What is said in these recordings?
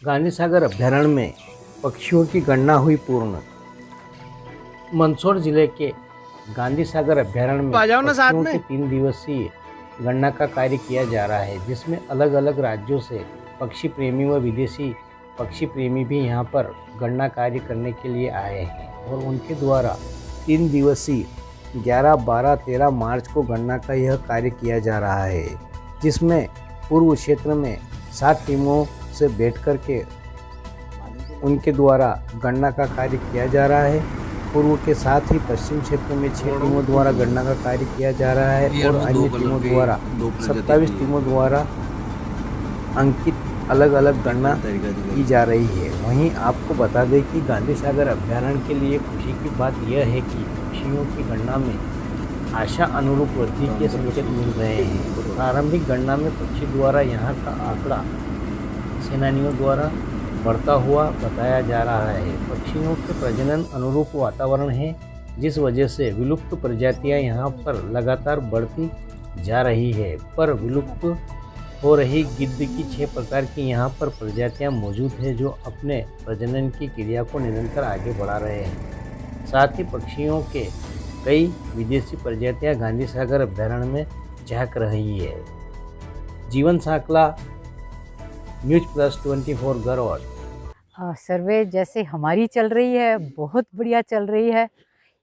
गांधी सागर अभ्यारण्य में पक्षियों की गणना हुई पूर्ण। मंदसौर जिले के गांधी सागर अभ्यारण्य में आ जाओ ना साथ पक्षियों में। की 3 दिवसीय गणना का कार्य किया जा रहा है, जिसमें अलग अलग राज्यों से पक्षी प्रेमी व विदेशी पक्षी प्रेमी भी यहाँ पर गणना कार्य करने के लिए आए हैं और उनके द्वारा 3 दिवसीय 11, 12, 13 मार्च को गणना का यह कार्य किया जा रहा है, जिसमें पूर्व क्षेत्र में 7 टीमों से बैठ कर के उनके द्वारा गणना का कार्य किया जा रहा है। पूर्व के साथ ही पश्चिम क्षेत्र में 6 टीमों द्वारा गणना का कार्य किया जा रहा है और अन्य टीमों द्वारा 27 टीमों द्वारा अंकित अलग अलग गणना की जा रही है। वहीं आपको बता दें कि गांधी सागर अभ्यारण्य के लिए खुशी की बात यह है कि पक्षियों की गणना में आशा अनुरूप वृद्धि के संकेत मिल रहे हैं। प्रारंभिक गणना में पक्षी द्वारा यहाँ का आंकड़ा सेनानियों द्वारा बढ़ता हुआ बताया जा रहा है। पक्षियों के प्रजनन अनुरूप वातावरण है, जिस वजह से विलुप्त प्रजातियां यहाँ पर लगातार बढ़ती जा रही है। पर विलुप्त हो रही गिद्ध की 6 प्रकार की यहाँ पर प्रजातियां मौजूद है, जो अपने प्रजनन की क्रिया को निरंतर आगे बढ़ा रहे हैं। साथ ही पक्षियों के कई विदेशी प्रजातियां गांधी सागर अभ्यारण्य में झांक रही है। जीवन सांकला, News+24 गरौर। सर्वे जैसे हमारी चल रही है, बहुत बढ़िया चल रही है।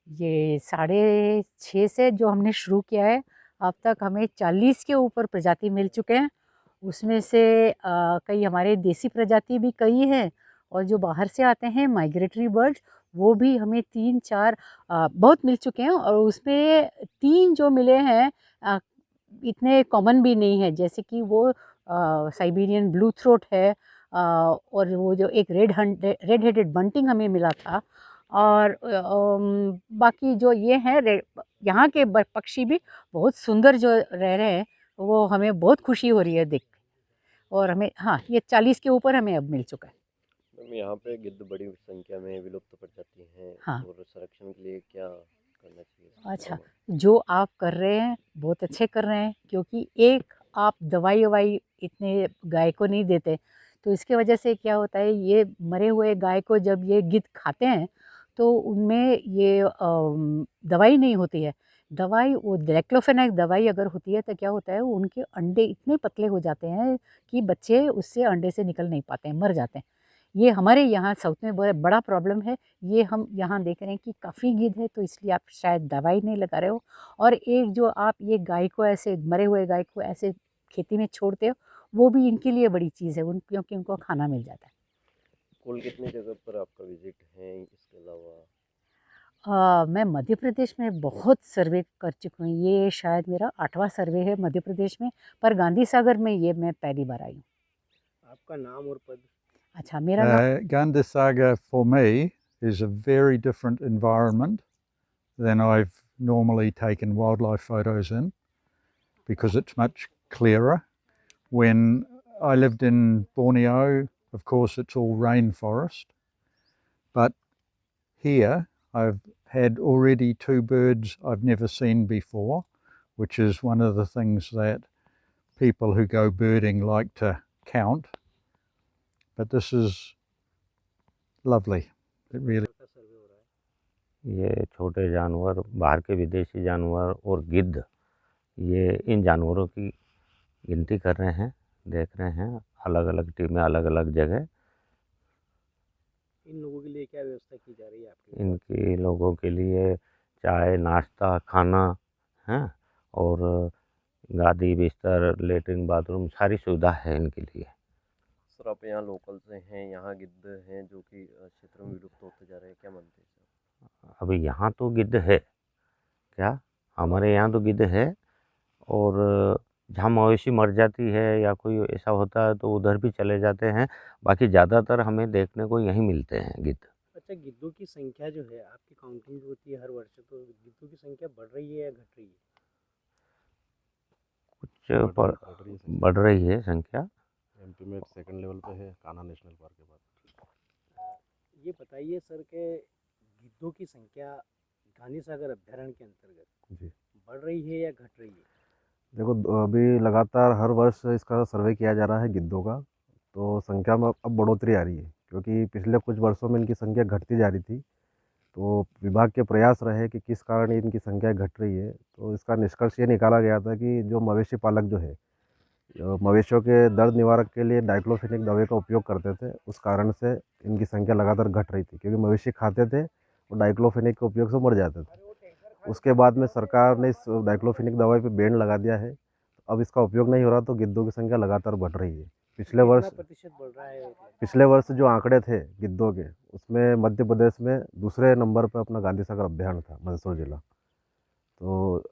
ये 6:30 से जो हमने शुरू किया है, अब तक हमें 40 के ऊपर प्रजाति मिल चुके हैं। उसमें से कई हमारे देसी प्रजाति भी कई हैं, और जो बाहर से आते हैं माइग्रेटरी बर्ड्स, वो भी हमें 3-4 बहुत मिल चुके हैं। और उसमें 3 जो मिले हैं इतने कॉमन भी नहीं है, जैसे कि वो साइबेरियन ब्लू थ्रोट है, और वो जो एक रेड हेडेड बंटिंग हमें मिला था। और बाकी जो ये हैं यहाँ के पक्षी भी बहुत सुंदर जो रह रहे हैं, वो हमें बहुत खुशी हो रही है देख के। और हमें, हाँ, ये 40 के ऊपर हमें अब मिल चुका है। मैम, यहाँ पे गिद्ध बड़ी संख्या में विलुप्त प्रजाति हैं हाँ। और संरक्षण के लिए क्या करना चाहिए? अच्छा, जो आप कर रहे हैं बहुत अच्छे कर रहे हैं, क्योंकि एक आप दवाई इतने गाय को नहीं देते, तो इसके वजह से क्या होता है, ये मरे हुए गाय को जब ये गिद्ध खाते हैं तो उनमें ये दवाई नहीं होती है। दवाई, वो डाइक्लोफेनाक दवाई अगर होती है तो क्या होता है, उनके अंडे इतने पतले हो जाते हैं कि बच्चे उससे अंडे से निकल नहीं पाते हैं, मर जाते हैं। ये हमारे यहाँ साउथ में बड़ा प्रॉब्लम है। ये हम यहाँ देख रहे हैं कि काफ़ी गिद्ध है, तो इसलिए आप शायद दवाई नहीं लगा रहे हो। और एक जो आप ये गाय को ऐसे, मरे हुए गाय को ऐसे खेती में छोड़ते हो, वो भी इनके लिए बड़ी चीज़ है, क्योंकि उनको खाना मिल जाता है। कुल कितनी जगह पर आपका विजिट है इसके अलावा? मैं मध्य प्रदेश में बहुत सर्वे कर चुकी हूँ। ये शायद मेरा 8वां सर्वे है मध्य प्रदेश में, पर गांधी सागर में ये मैं पहली बार आई हूँ। आपका नाम और पद? अच्छा, मेरा नाम Gandhi Sagar for me is a very different environment than I've normally taken wildlife photos in, because it's much clearer. When I lived in Borneo, of course, it's all rainforest, but here I've had already 2 birds I've never seen before, which is one of the things that people who go birding like to count. But this is lovely. It really ये छोटे जानवर, बाहर के विदेशी जानवर और गिद्ध, ये इन जानवरों की गिनती कर रहे हैं, देख रहे हैं। अलग अलग टीमें, अलग अलग जगह। इन लोगों के लिए क्या व्यवस्था की जा रही है आपके? इनके लोगों के लिए चाय, नाश्ता, खाना है, और गादी, बिस्तर, लेटरिन, बाथरूम, सारी सुविधा है इनके लिए। सर, आप यहाँ लोकल से हैं, यहाँ गिद्ध हैं जो कि क्षेत्र में विलुप्त होते जा रहे हैं, क्या मानते हैं सर? अभी यहाँ तो गिद्ध है, क्या हमारे यहाँ तो गिद्ध है, और जहाँ मवेशी मर जाती है या कोई ऐसा होता है तो उधर भी चले जाते हैं। बाकी ज़्यादातर हमें देखने को यहीं मिलते हैं गिद्ध। अच्छा, गिद्धों की संख्या जो है, आपकी काउंटिंग जो होती है हर वर्ष, तो गिद्धों की संख्या बढ़ रही है या घट रही है? कुछ पर बढ़ रही है संख्या। एमपी में सेकंड लेवल पे है कान्हा नेशनल पार्क के बाद। ये बताइए सर कि गिद्धों की संख्या गांधी सागर अभ्यारण्य के अंतर्गत जी बढ़ रही है या घट रही है? देखो, अभी लगातार हर वर्ष इसका सर्वे किया जा रहा है गिद्धों का, तो संख्या में अब बढ़ोतरी आ रही है, क्योंकि पिछले कुछ वर्षों में इनकी संख्या घटती जा रही थी। तो विभाग के प्रयास रहे कि किस कारण इनकी संख्या घट रही है, तो इसका निष्कर्ष ये निकाला गया था कि जो मवेशी पालक जो है, मवेशियों के दर्द निवारक के लिए डाइक्लोफिनेक दवाई का उपयोग करते थे, उस कारण से इनकी संख्या लगातार घट रही थी, क्योंकि मवेशी खाते थे और डाइक्लोफिनेक के उपयोग से मर जाते थे। उसके बाद में सरकार ने इस डाइक्लोफिनेक दवाई पे बैन लगा दिया है, अब इसका उपयोग नहीं हो रहा, तो गिद्धों की संख्या लगातार बढ़ रही है। पिछले वर्ष प्रतिशत बढ़ रहा है? पिछले वर्ष जो आंकड़े थे गिद्धों के, उसमें मध्य प्रदेश में दूसरे नंबर पर अपना गांधी सागर अभ्यारण्य था, मंदसौर जिला। तो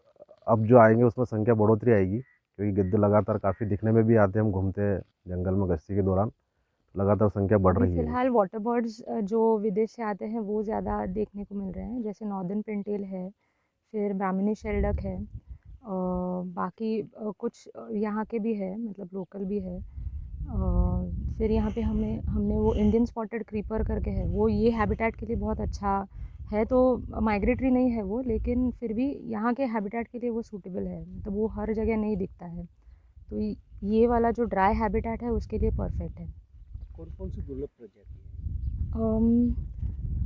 अब जो आएंगे उसमें संख्या बढ़ोतरी आएगी, क्योंकि गिद्ध लगातार काफ़ी दिखने में भी आते हैं, हम घूमते हैं जंगल में गश्ती के दौरान, लगातार संख्या बढ़ अभी रही है। फ़िलहाल वाटर बर्ड्स जो विदेश से आते हैं वो ज़्यादा देखने को मिल रहे हैं, जैसे नॉर्दर्न पिनटेल है, फिर ब्राह्मणी शेल्डक है, बाकी कुछ यहाँ के भी है, मतलब लोकल भी है। फिर यहाँ पे हमने वो इंडियन स्पॉटेड क्रीपर करके है, वो ये हैबिटेट के लिए बहुत अच्छा है। तो माइग्रेटरी नहीं है वो, लेकिन फिर भी यहाँ के हैबिटेट के लिए वो सूटेबल है, मतलब वो हर जगह नहीं दिखता है। तो ये वाला जो ड्राई हैबिटेट है उसके लिए परफेक्ट है। कौन कौन सी दुर्लभ प्रजाति है?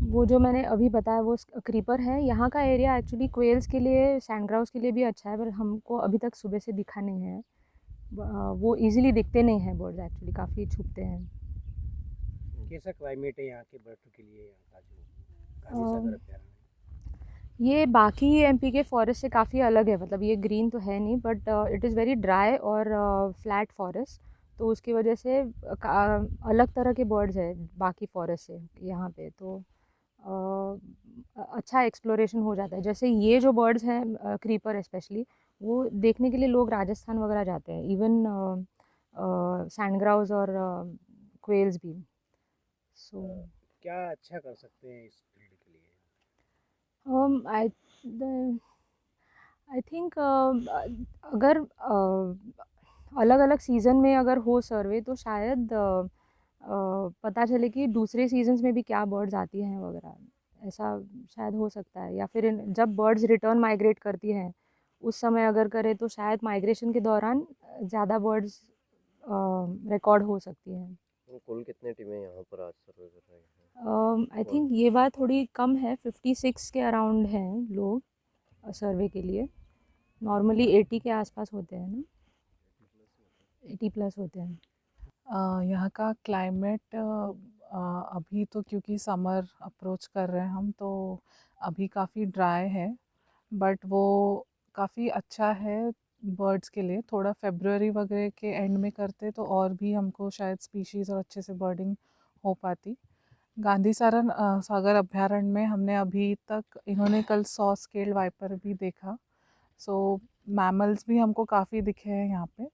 वो जो मैंने अभी बताया वो क्रीपर है। यहाँ का एरिया एक्चुअली क्वेल्स के लिए, सैंड ग्राउस के लिए भी अच्छा है, पर हमको अभी तक सुबह से दिखा नहीं है। वो इजीली दिखते नहीं हैं बर्ड्स, एक्चुअली काफ़ी छुपते हैं। कैसा क्लाइमेट है यहाँ के बर्ड्स के लिए, यहाँ का जो गांधी सागर अभ्यारण्य? ये बाकी एमपी के फॉरेस्ट से काफ़ी अलग है, मतलब ये ग्रीन तो है नहीं, but it is very dry और फ्लैट फॉरेस्ट, तो उसकी वजह से अलग तरह के बर्ड्स है बाकी फॉरेस्ट से यहाँ पे। तो अच्छा एक्सप्लोरेशन हो जाता है। जैसे ये जो बर्ड्स हैं क्रीपर स्पेशली, वो देखने के लिए लोग राजस्थान वगैरह जाते हैं, इवन सैंड ग्राउस और क्वेल्स भी। सो क्या अच्छा कर सकते हैं इस फील्ड के लिए? आई थिंक अगर अलग अलग सीज़न में अगर हो सर्वे, तो शायद पता चले कि दूसरे सीजन्स में भी क्या बर्ड्स आती हैं वगैरह, ऐसा शायद हो सकता है। या फिर जब बर्ड्स रिटर्न माइग्रेट करती हैं उस समय अगर करें, तो शायद माइग्रेशन के दौरान ज़्यादा बर्ड्स रिकॉर्ड हो सकती हैं। तो कुल कितने टीमें यहाँ पर आज सर्वे कर रहे हैं? आई थिंक ये बात थोड़ी कम है, 56 के अराउंड हैं लोग सर्वे के लिए। नॉर्मली 80 के आसपास होते हैं ना, 80 प्लस होते हैं। यहाँ का क्लाइमेट अभी तो क्योंकि समर अप्रोच कर रहे हैं हम, तो अभी काफ़ी ड्राई है, बट वो काफ़ी अच्छा है बर्ड्स के लिए। थोड़ा फरवरी वगैरह के एंड में करते तो और भी हमको शायद स्पीशीज़ और अच्छे से बर्डिंग हो पाती। गांधी सागर अभ्यारण्य में हमने अभी तक, इन्होंने कल 100 स्केल्ड वाइपर भी देखा। सो मैमल्स भी हमको काफ़ी दिखे हैं यहाँ पे।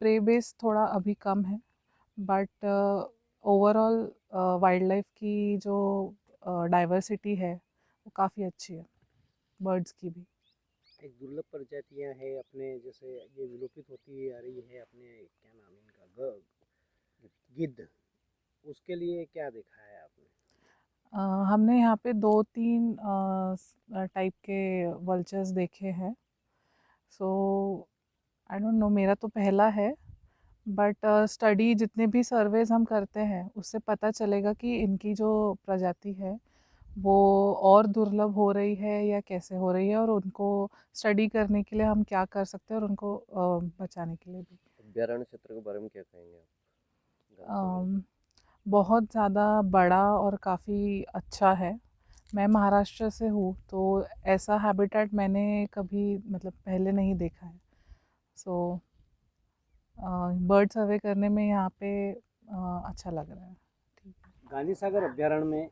प्रे बेस थोड़ा अभी कम है, बट ओवरऑल वाइल्ड लाइफ की जो डाइवर्सिटी है वो काफ़ी अच्छी है, बर्ड्स की भी। एक दुर्लभ प्रजातियाँ हैं अपने, जैसे ये विलोपित होती आ रही है अपने, क्या नाम है इनका, गिद्ध, उसके लिए क्या देखा है आपने? हमने यहाँ पे 2-3 टाइप के वल्चर्स देखे हैं। सो आई डोंट नो, मेरा तो पहला है, बट स्टडी जितने भी सर्वेज हम करते हैं उससे पता चलेगा कि इनकी जो प्रजाति है वो और दुर्लभ हो रही है या कैसे हो रही है, और उनको स्टडी करने के लिए हम क्या कर सकते हैं और उनको बचाने के लिए भी। अभ्यारण्य क्षेत्र के बारे में क्या कहेंगे आप? बहुत ज़्यादा बड़ा और काफ़ी अच्छा है। मैं महाराष्ट्र से हूँ, तो ऐसा हैबिटेट मैंने कभी, मतलब पहले नहीं देखा है। सो बर्ड सर्वे करने में यहाँ पे अच्छा लग रहा है। ठीक है। गांधी सागर अभ्यारण्य में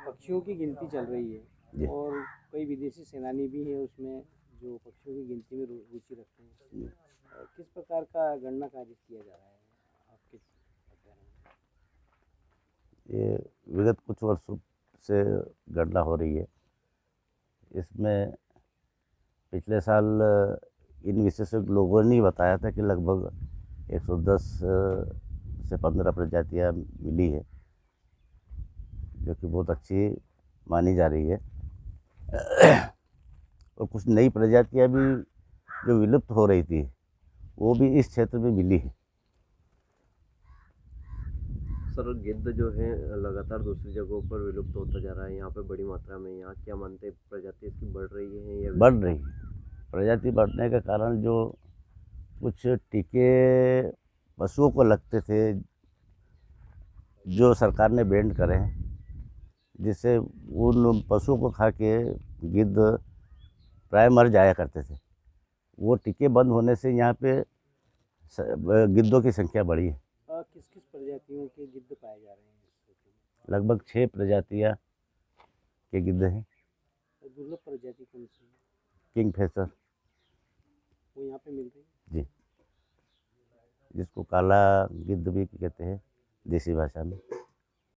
पक्षियों की गिनती चल रही है और कई विदेशी सेनानी भी हैं उसमें जो पक्षियों की गिनती में रुचि रखते हैं। किस प्रकार का गणना कार्य किया जा रहा है आपके अभ्यारण्य में? ये विगत कुछ वर्षों से गणना हो रही है। इसमें पिछले साल इन विशेषज्ञ लोगों ने बताया था कि लगभग 110 से 15 प्रजातियाँ मिली है, जो कि बहुत अच्छी मानी जा रही है। और कुछ नई प्रजातियाँ भी जो विलुप्त हो रही थी वो भी इस क्षेत्र में मिली है। सर गिद्ध जो है लगातार दूसरी जगहों पर विलुप्त होता जा रहा है, यहाँ पे बड़ी मात्रा में, यहाँ क्या मानते हैं प्रजाति इसकी बढ़ रही है या बढ़ रही है। प्रजाति बढ़ने का कारण जो कुछ टीके पशुओं को लगते थे जो सरकार ने बैन करे हैं, जिससे उन पशुओं को खा के गिद्ध प्राय मर जाया करते थे। वो टीके बंद होने से यहाँ पे गिद्धों की संख्या बढ़ी है। किस किस प्रजातियों के गिद्ध पाए जा रहे हैं इस क्षेत्र में? लगभग 6 प्रजातियाँ के गिद्ध हैं। दुर्लभ प्रजाति कौन सी है? किंगफिशर, वो यहाँ पे मिल रही है? जी, जिसको काला गिद्ध भी कहते हैं देसी भाषा में।